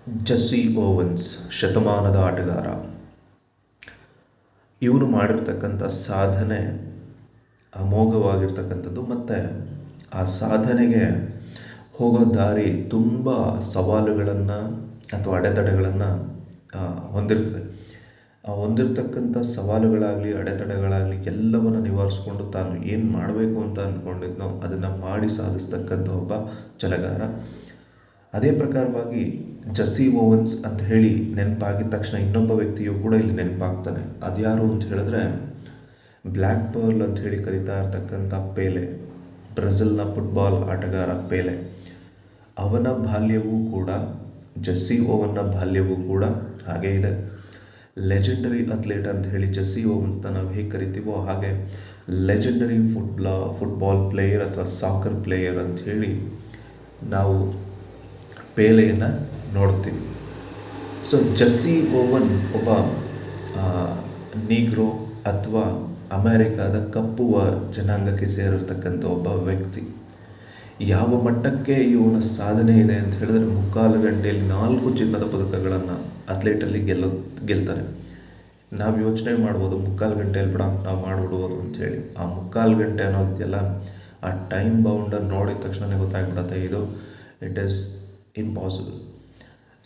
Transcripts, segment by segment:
Jessie ovens ಶತಮಾನದ ಆಟಗಾರ. ಇವನು ಮಾಡಿರ್ತಕ್ಕಂಥ ಸಾಧನೆ ಅಮೋಘವಾಗಿರ್ತಕ್ಕಂಥದ್ದು. ಮತ್ತು ಆ ಸಾಧನೆಗೆ ಹೋಗೋ ದಾರಿ ತುಂಬ ಸವಾಲುಗಳನ್ನು ಅಥವಾ ಅಡೆತಡೆಗಳನ್ನು ಹೊಂದಿರ್ತದೆ. ಹೊಂದಿರತಕ್ಕಂಥ ಸವಾಲುಗಳಾಗಲಿ ಅಡೆತಡೆಗಳಾಗಲಿ ಎಲ್ಲವನ್ನು ನಿವಾರಿಸ್ಕೊಂಡು ತಾನು ಏನು ಮಾಡಬೇಕು ಅಂತ ಅಂದ್ಕೊಂಡಿದ್ನೋ ಅದನ್ನು ಮಾಡಿ ಸಾಧಿಸ್ತಕ್ಕಂಥ ಒಬ್ಬ ಛಲಗಾರ. ಅದೇ ಪ್ರಕಾರವಾಗಿ ಜೆಸ್ಸಿ ಓವನ್ಸ್ ಅಂತ ಹೇಳಿ ನೆನಪಾಗಿದ ತಕ್ಷಣ ಇನ್ನೊಬ್ಬ ವ್ಯಕ್ತಿಯು ಕೂಡ ಇಲ್ಲಿ ನೆನಪಾಗ್ತಾನೆ. ಅದ್ಯಾರು ಅಂತ ಹೇಳಿದ್ರೆ ಬ್ಲ್ಯಾಕ್ ಪರ್ಲ್ ಅಂತ ಹೇಳಿ ಕರೀತಾ ಇರ್ತಕ್ಕಂಥ ಪೇಲೆ, ಬ್ರೆಜಿಲ್ನ ಫುಟ್ಬಾಲ್ ಆಟಗಾರ ಪೇಲೆ. ಅವನ ಬಾಲ್ಯವೂ ಕೂಡ ಜೆಸ್ಸಿ ಓವನ್ನ ಬಾಲ್ಯವೂ ಕೂಡ ಹಾಗೇ ಇದೆ. ಲೆಜೆಂಡರಿ ಅಥ್ಲೇಟ್ ಅಂತ ಹೇಳಿ ಜೆಸ್ಸಿ ಓವನ್ಸ್ನ ನಾವು ಹೇಗೆ ಕರಿತೀವೋ ಹಾಗೆ ಲೆಜೆಂಡರಿ ಫುಟ್ಬಾಲ್ ಪ್ಲೇಯರ್ ಅಥವಾ ಸಾಕರ್ ಪ್ಲೇಯರ್ ಅಂತ ಹೇಳಿ ನಾವು ಪೇಲೆಯನ್ನು ನೋಡ್ತೀವಿ. ಸೊ ಜೆಸ್ಸಿ ಓವನ್ ಒಬ್ಬ ನೀಗ್ರೋ ಅಥವಾ ಅಮೇರಿಕಾದ ಕಪ್ಪು ಜನಾಂಗಕ್ಕೆ ಸೇರಿರ್ತಕ್ಕಂಥ ಒಬ್ಬ ವ್ಯಕ್ತಿ. ಯಾವ ಮಟ್ಟಕ್ಕೆ ಇವನ ಸಾಧನೆ ಇದೆ ಅಂತ ಹೇಳಿದ್ರೆ 3/4 ಗಂಟೆಯಲ್ಲಿ 4 ಚಿನ್ನದ ಪದಕಗಳನ್ನು ಅಥ್ಲೇಟಲ್ಲಿ ಗೆಲ್ತಾನೆ. ನಾವು ಯೋಚನೆ ಮಾಡ್ಬೋದು 3/4 ಗಂಟೆಯಲ್ಲಿ ಬಿಡ ನಾವು ಮಾಡಿಬಿಡ್ಬೋದು ಅಂಥೇಳಿ. ಆ 3/4 ಗಂಟೆ ಅನ್ನೋದೆಲ್ಲ ಆ ಟೈಮ್ ಬೌಂಡನ್ನು ನೋಡಿದ ತಕ್ಷಣವೇ ಗೊತ್ತಾಗ್ಬಿಡತ್ತೆ ಇದು ಇಟ್ ಈಸ್ ಇಂಪಾಸಿಬಲ್.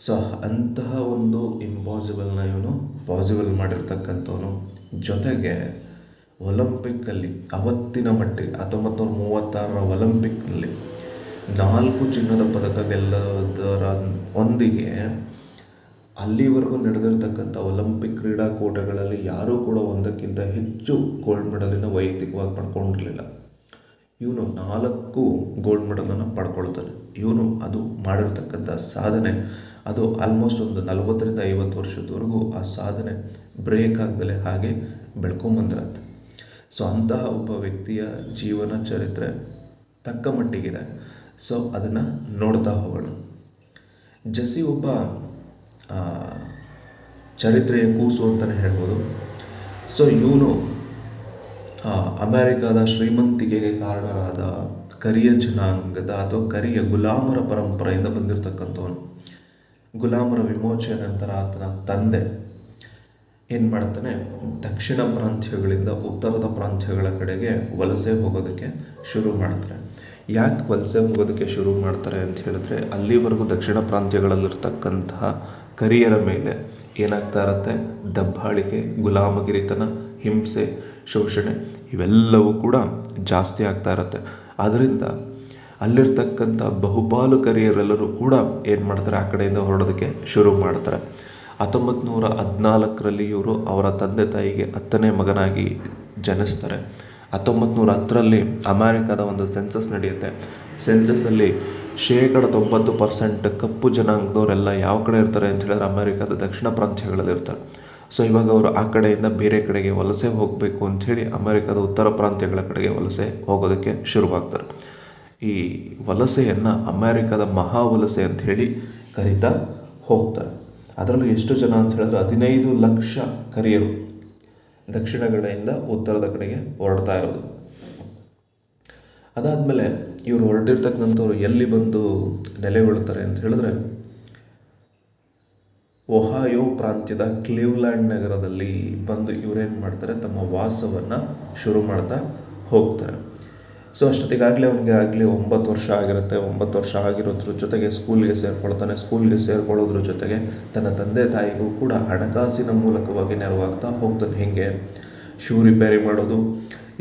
ಸೊ ಅಂತಹ ಒಂದು ಇಂಪಾಸಿಬಲ್ನ ಇವನು ಪಾಸಿಬಲ್ ಮಾಡಿರ್ತಕ್ಕಂಥವನು. ಜೊತೆಗೆ ಒಲಿಂಪಿಕ್ಕಲ್ಲಿ ಅವತ್ತಿನ ಮಟ್ಟಿಗೆ 1936 ಒಲಿಂಪಿಕ್ನಲ್ಲಿ 4 ಚಿನ್ನದ ಪದಕ ಗೆಲ್ಲೋದರ ಒಂದಿಗೆ ಅಲ್ಲಿವರೆಗೂ ನಡೆದಿರ್ತಕ್ಕಂಥ ಒಲಿಂಪಿಕ್ ಕ್ರೀಡಾಕೂಟಗಳಲ್ಲಿ ಯಾರೂ ಕೂಡ ಒಂದಕ್ಕಿಂತ ಹೆಚ್ಚು ಗೋಲ್ಡ್ ಮೆಡಲಿನ ವೈಯಕ್ತಿಕವಾಗಿ ಪಡ್ಕೊಂಡಿರಲಿಲ್ಲ. ಇವನು 4 ಗೋಲ್ಡ್ ಮೆಡಲನ್ನು ಪಡ್ಕೊಳ್ತಾನೆ. ಇವನು ಅದು ಮಾಡಿರ್ತಕ್ಕಂಥ ಸಾಧನೆ ಅದು ಆಲ್ಮೋಸ್ಟ್ ಒಂದು 40-50 ವರ್ಷದವರೆಗೂ ಆ ಸಾಧನೆ ಬ್ರೇಕ್ ಆಗದಲೇ ಹಾಗೆ ಬೆಳ್ಕೊಂಬಂದಿರತ್ತೆ. ಸೊ ಅಂತಹ ಒಬ್ಬ ವ್ಯಕ್ತಿಯ ಜೀವನ ಚರಿತ್ರೆ ತಕ್ಕ ಮಟ್ಟಿಗಿದೆ. ಸೊ ಅದನ್ನು ನೋಡ್ತಾ ಹೋಗೋಣ. ಜೆಸ್ಸಿ ಒಬ್ಬ ಚರಿತ್ರೆಯ ಕೂಸು ಅಂತಲೇ ಹೇಳ್ಬೋದು. ಸೊ ಇವನು ಅಮೇರಿಕಾದ ಶ್ರೀಮಂತಿಕೆಗೆ ಕಾರಣರಾದ ಕರಿಯ ಜನಾಂಗದ ಅಥವಾ ಕರಿಯ ಗುಲಾಮರ ಪರಂಪರೆಯಿಂದ ಬಂದಿರತಕ್ಕಂಥವನು. ಗುಲಾಮರ ವಿಮೋಚನೆ ನಂತರ ಆತನ ತಂದೆ ಏನು ಮಾಡ್ತಾನೆ, ದಕ್ಷಿಣ ಪ್ರಾಂತ್ಯಗಳಿಂದ ಉತ್ತರದ ಪ್ರಾಂತ್ಯಗಳ ಕಡೆಗೆ ವಲಸೆ ಹೋಗೋದಕ್ಕೆ ಶುರು ಮಾಡ್ತಾರೆ. ಯಾಕೆ ವಲಸೆ ಹೋಗೋದಕ್ಕೆ ಶುರು ಮಾಡ್ತಾರೆ ಅಂತ ಹೇಳಿದ್ರೆ ಅಲ್ಲಿವರೆಗೂ ದಕ್ಷಿಣ ಪ್ರಾಂತ್ಯಗಳಲ್ಲಿರ್ತಕ್ಕಂತಹ ಕರಿಯರ ಮೇಲೆ ಏನಾಗ್ತಾ ಇರುತ್ತೆ, ದಬ್ಬಾಳಿಕೆ, ಗುಲಾಮಗಿರಿತನ, ಹಿಂಸೆ, ಶೋಷಣೆ ಇವೆಲ್ಲವೂ ಕೂಡ ಜಾಸ್ತಿ ಆಗ್ತಾ ಇರುತ್ತೆ. ಆದ್ದರಿಂದ ಅಲ್ಲಿರ್ತಕ್ಕಂಥ ಬಹುಪಾಲು ಕರಿಯರೆಲ್ಲರೂ ಕೂಡ ಏನು ಮಾಡ್ತಾರೆ, ಆ ಕಡೆಯಿಂದ ಹೊರಡೋದಕ್ಕೆ ಶುರು ಮಾಡ್ತಾರೆ. 1914ರಲ್ಲಿ ಇವರು ಅವರ ತಂದೆ ತಾಯಿಗೆ 10ನೇ ಮಗನಾಗಿ ಜನಿಸ್ತಾರೆ. 1910ರಲ್ಲಿ ಅಮೇರಿಕಾದ ಒಂದು ಸೆನ್ಸಸ್ ನಡೆಯುತ್ತೆ. ಸೆನ್ಸಸ್ಸಲ್ಲಿ 90% ಕಪ್ಪು ಜನಾಂಗದವರೆಲ್ಲ ಯಾವ ಕಡೆ ಇರ್ತಾರೆ ಅಂತ ಹೇಳಿದ್ರೆ ಅಮೇರಿಕಾದ ದಕ್ಷಿಣ ಪ್ರಾಂತ್ಯಗಳಲ್ಲಿ ಇರ್ತಾರೆ. ಸೊ ಇವಾಗ ಅವರು ಆ ಕಡೆಯಿಂದ ಬೇರೆ ಕಡೆಗೆ ವಲಸೆ ಹೋಗಬೇಕು ಅಂಥೇಳಿ ಅಮೇರಿಕಾದ ಉತ್ತರ ಪ್ರಾಂತ್ಯಗಳ ಕಡೆಗೆ ವಲಸೆ ಹೋಗೋದಕ್ಕೆ ಶುರುವಾಗ್ತಾರೆ. ಈ ವಲಸೆಯನ್ನು ಅಮೇರಿಕಾದ ಮಹಾ ವಲಸೆ ಅಂಥೇಳಿ ಕರೀತಾ ಹೋಗ್ತಾರೆ. ಅದರಲ್ಲೂ ಎಷ್ಟು ಜನ ಅಂತ ಹೇಳಿದ್ರೆ 15 ಲಕ್ಷ ಕರಿಯರು ದಕ್ಷಿಣ ಕಡೆಯಿಂದ ಉತ್ತರದ ಕಡೆಗೆ ಹೊರಡ್ತಾ ಇರೋದು. ಅದಾದಮೇಲೆ ಇವರು ಹೊರಟಿರ್ತಕ್ಕಂಥವ್ರು ಎಲ್ಲಿ ಬಂದು ನೆಲೆಗೊಳ್ತಾರೆ ಅಂತ ಹೇಳಿದ್ರೆ ಒಹಾಯೋ ಪ್ರಾಂತ್ಯದ ಕ್ಲೀವ್ಲ್ಯಾಂಡ್ ನಗರದಲ್ಲಿ ಬಂದು ಇವರೇನು ಮಾಡ್ತಾರೆ, ತಮ್ಮ ವಾಸವನ್ನು ಶುರು ಮಾಡ್ತಾ ಹೋಗ್ತಾರೆ. ಸೊ ಅಷ್ಟೊತ್ತಿಗಾಗಲೇ ಅವನಿಗೆ 9 ವರ್ಷ ಆಗಿರುತ್ತೆ. 9 ವರ್ಷ ಆಗಿರೋದ್ರ ಜೊತೆಗೆ ಸ್ಕೂಲ್ಗೆ ಸೇರಿಕೊಳ್ತಾನೆ. ಸ್ಕೂಲ್ಗೆ ಸೇರಿಕೊಳ್ಳೋದ್ರ ಜೊತೆಗೆ ತನ್ನ ತಂದೆ ತಾಯಿಗೂ ಕೂಡ ಹಣಕಾಸಿನ ಮೂಲಕವಾಗಿ ನೆರವಾಗ್ತಾ ಹೋಗ್ತಾನೆ. ಹೇಗೆ ಶೂ ರಿಪೇರಿ ಮಾಡೋದು.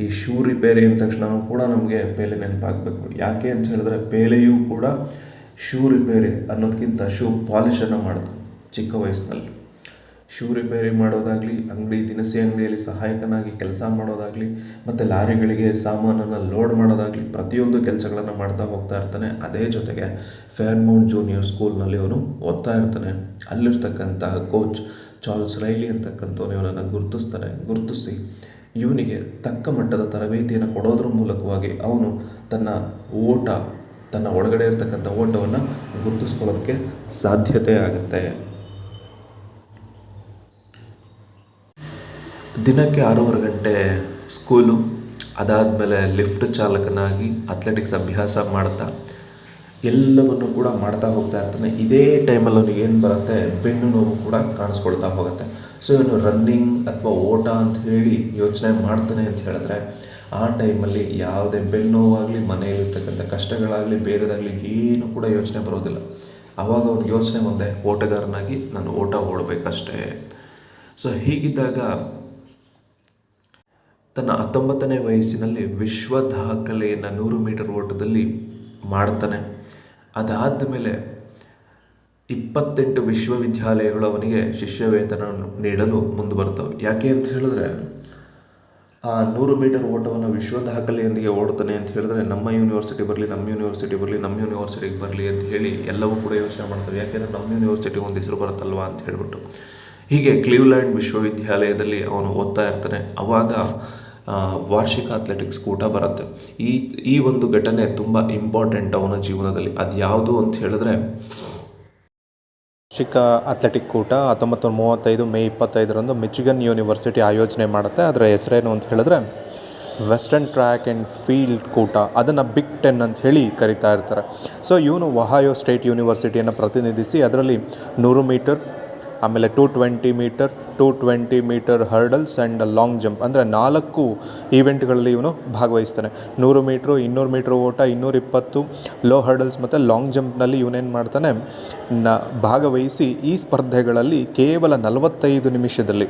ಈ ಶೂ ರಿಪೇರಿ ಅಂದ ತಕ್ಷಣ ಕೂಡ ನಮಗೆ ಪೇಲೆ ನೆನಪಾಗಬೇಕು. ಯಾಕೆ ಅಂತ ಹೇಳಿದ್ರೆ ಪೇಲೆಯೂ ಕೂಡ ಶೂ ರಿಪೇರಿ ಅನ್ನೋದಕ್ಕಿಂತ ಶೂ ಪಾಲಿಷನ್ನು ಮಾಡ್ತಾನೆ ಚಿಕ್ಕ ವಯಸ್ಸಿನಲ್ಲಿ. ಶೂ ರಿಪೇರಿ ಮಾಡೋದಾಗಲಿ, ದಿನಸಿ ಅಂಗಡಿಯಲ್ಲಿ ಸಹಾಯಕನಾಗಿ ಕೆಲಸ ಮಾಡೋದಾಗಲಿ, ಮತ್ತು ಲಾರಿಗಳಿಗೆ ಸಾಮಾನನ್ನು ಲೋಡ್ ಮಾಡೋದಾಗಲಿ ಪ್ರತಿಯೊಂದು ಕೆಲಸಗಳನ್ನು ಮಾಡ್ತಾ ಹೋಗ್ತಾ ಇರ್ತಾನೆ. ಅದೇ ಜೊತೆಗೆ ಫೇರ್ಮೌಂಟ್ ಜೂನಿಯರ್ ಸ್ಕೂಲ್ನಲ್ಲಿ ಅವನು ಓದ್ತಾ ಇರ್ತಾನೆ. ಅಲ್ಲಿರ್ತಕ್ಕಂಥ ಕೋಚ್ ಚಾರ್ಲ್ಸ್ ರೈಲಿ ಅಂತಕ್ಕಂಥವನು ಇವನನ್ನು ಗುರುತಿಸಿ ಇವನಿಗೆ ತಕ್ಕ ಮಟ್ಟದ ತರಬೇತಿಯನ್ನು ಕೊಡೋದ್ರ ಮೂಲಕವಾಗಿ ಅವನು ತನ್ನ ಒಳಗಡೆ ಇರ್ತಕ್ಕಂಥ ಓಟವನ್ನು ಗುರುತಿಸ್ಕೊಳ್ಳೋದಕ್ಕೆ ಸಾಧ್ಯತೆ ಆಗುತ್ತೆ. ದಿನಕ್ಕೆ 6:30 ಗಂಟೆ ಸ್ಕೂಲು, ಅದಾದಮೇಲೆ ಲಿಫ್ಟ್ ಚಾಲಕನಾಗಿ ಅಥ್ಲೆಟಿಕ್ಸ್ ಅಭ್ಯಾಸ ಮಾಡ್ತಾ ಎಲ್ಲವನ್ನು ಕೂಡ ಮಾಡ್ತಾ ಹೋಗ್ತಾ ಇರ್ತಾನೆ. ಇದೇ ಟೈಮಲ್ಲಿ ಅವನಿಗೆ ಏನು ಬರುತ್ತೆ, ಬೆನ್ನು ನೋವು ಕೂಡ ಕಾಣಿಸ್ಕೊಳ್ತಾ ಹೋಗುತ್ತೆ. ಸೊ ಇವನು ರನ್ನಿಂಗ್ ಅಥವಾ ಓಟ ಅಂತ ಹೇಳಿ ಯೋಚನೆ ಮಾಡ್ತಾನೆ ಅಂತ ಹೇಳಿದ್ರೆ ಆ ಟೈಮಲ್ಲಿ ಯಾವುದೇ ಬೆನ್ನು ನೋವಾಗಲಿ, ಮನೆಯಲ್ಲಿರ್ತಕ್ಕಂಥ ಕಷ್ಟಗಳಾಗಲಿ, ಬೇರೆದಾಗಲಿ ಏನು ಕೂಡ ಯೋಚನೆ ಬರೋದಿಲ್ಲ. ಆವಾಗ ಅವ್ನಿಗೆ ಯೋಚನೆ ಮುಂದೆ, ಓಟಗಾರನಾಗಿ ನಾನು ಓಟ ಓಡಬೇಕಷ್ಟೇ. ಸೊ ಹೀಗಿದ್ದಾಗ ತನ್ನ 19ನೇ ವಯಸ್ಸಿನಲ್ಲಿ ವಿಶ್ವ ದಾಖಲೆಯನ್ನು 100 ಮೀಟರ್ ಓಟದಲ್ಲಿ ಮಾಡ್ತಾನೆ. ಅದಾದ ಮೇಲೆ 28 ವಿಶ್ವವಿದ್ಯಾಲಯಗಳು ಅವನಿಗೆ ಶಿಷ್ಯ ವೇತನ ನೀಡಲು ಮುಂದೆ ಬರ್ತವೆ. ಯಾಕೆ ಅಂತ ಹೇಳಿದ್ರೆ ಆ 100 ಮೀಟರ್ ಓಟವನ್ನು ವಿಶ್ವ ದಾಖಲೆಯೊಂದಿಗೆ ಓಡ್ತಾನೆ ಅಂತ ಹೇಳಿದ್ರೆ ನಮ್ಮ ಯೂನಿವರ್ಸಿಟಿ ಬರಲಿ, ನಮ್ಮ ಯೂನಿವರ್ಸಿಟಿಗೆ ಬರಲಿ ಅಂತ ಹೇಳಿ ಎಲ್ಲವೂ ಕೂಡ ಯೋಚನೆ ಮಾಡ್ತಾರೆ. ಯಾಕೆಂದರೆ ನಮ್ಮ ಯೂನಿವರ್ಸಿಟಿಗೆ ಒಂದು ಹೆಸರು ಬರುತ್ತಲ್ವ ಅಂತ ಹೇಳ್ಬಿಟ್ಟು. ಹೀಗೆ ಕ್ಲೀವ್ಲ್ಯಾಂಡ್ ವಿಶ್ವವಿದ್ಯಾಲಯದಲ್ಲಿ ಅವನು ಓದ್ತಾ ಇರ್ತಾನೆ. ಆವಾಗ ವಾರ್ಷಿಕ ಅಥ್ಲೆಟಿಕ್ಸ್ ಕೂಟ ಬರುತ್ತೆ. ಈ ಒಂದು ಘಟನೆ ತುಂಬ ಇಂಪಾರ್ಟೆಂಟ್ ಅವನ ಜೀವನದಲ್ಲಿ. ಅದು ಯಾವುದು ಅಂತ ಹೇಳಿದ್ರೆ ವಾರ್ಷಿಕ ಅಥ್ಲೆಟಿಕ್ ಕೂಟ 1935 ಮೇ 25ರಂದು ಮಿಚಿಗನ್ ಯೂನಿವರ್ಸಿಟಿ ಆಯೋಜನೆ ಮಾಡುತ್ತೆ. ಅದರ ಹೆಸರೇನು ಅಂತ ಹೇಳಿದ್ರೆ ವೆಸ್ಟರ್ನ್ ಟ್ರ್ಯಾಕ್ ಆ್ಯಂಡ್ ಫೀಲ್ಡ್ ಕೂಟ. ಅದನ್ನು ಬಿಗ್ 10 ಅಂತ ಹೇಳಿ ಕರಿತಾ ಇರ್ತಾರೆ. ಸೊ ಇವನು ಒಹಾಯೋ ಸ್ಟೇಟ್ ಯೂನಿವರ್ಸಿಟಿಯನ್ನು ಪ್ರತಿನಿಧಿಸಿ ಅದರಲ್ಲಿ 100 ಮೀಟರ್, ಆಮೇಲೆ 220 meter, 220 meter hurdles and long jump ಅಂದರೆ 4 ಈವೆಂಟ್ಗಳಲ್ಲಿ ಇವನು ಭಾಗವಹಿಸ್ತಾನೆ. 100 ಮೀಟ್ರು, 200 ಮೀಟ್ರ್ ಓಟ, 220 ಲೋ ಹರ್ಡಲ್ಸ್ ಮತ್ತು ಲಾಂಗ್ ಜಂಪ್ನಲ್ಲಿ ಇವನೇನು ಮಾಡ್ತಾನೆ, ಭಾಗವಹಿಸಿ ಈ ಸ್ಪರ್ಧೆಗಳಲ್ಲಿ ಕೇವಲ 45 ನಿಮಿಷದಲ್ಲಿ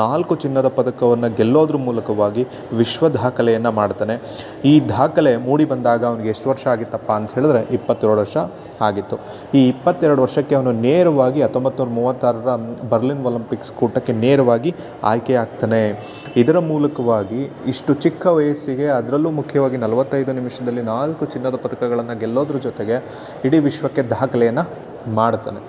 4 ಚಿನ್ನದ ಪದಕವನ್ನು ಗೆಲ್ಲೋದ್ರ ಮೂಲಕವಾಗಿ ವಿಶ್ವ ದಾಖಲೆಯನ್ನು ಮಾಡ್ತಾನೆ. ಈ ದಾಖಲೆ ಮೂಡಿ ಬಂದಾಗ ಅವನಿಗೆ ಎಷ್ಟು ವರ್ಷ ಆಗಿತ್ತಪ್ಪ ಅಂತ ಹೇಳಿದ್ರೆ 22 ವರ್ಷ ಆಗಿತ್ತು. ಈ 22 ವರ್ಷಕ್ಕೆ ಅವನು ನೇರವಾಗಿ 1936ರ ಬರ್ಲಿನ್ ಒಲಿಂಪಿಕ್ಸ್ ಕೂಟಕ್ಕೆ ನೇರವಾಗಿ ಆಯ್ಕೆ ಆಗ್ತಾನೆ. ಇದರ ಮೂಲಕವಾಗಿ ಇಷ್ಟು ಚಿಕ್ಕ ವಯಸ್ಸಿಗೆ, ಅದರಲ್ಲೂ ಮುಖ್ಯವಾಗಿ 45 ನಿಮಿಷದಲ್ಲಿ 4 ಚಿನ್ನದ ಪದಕಗಳನ್ನು ಗೆಲ್ಲೋದ್ರ ಜೊತೆಗೆ ಇಡೀ ವಿಶ್ವಕ್ಕೆ ದಾಖಲೆಯನ್ನು ಮಾಡ್ತಾನೆ.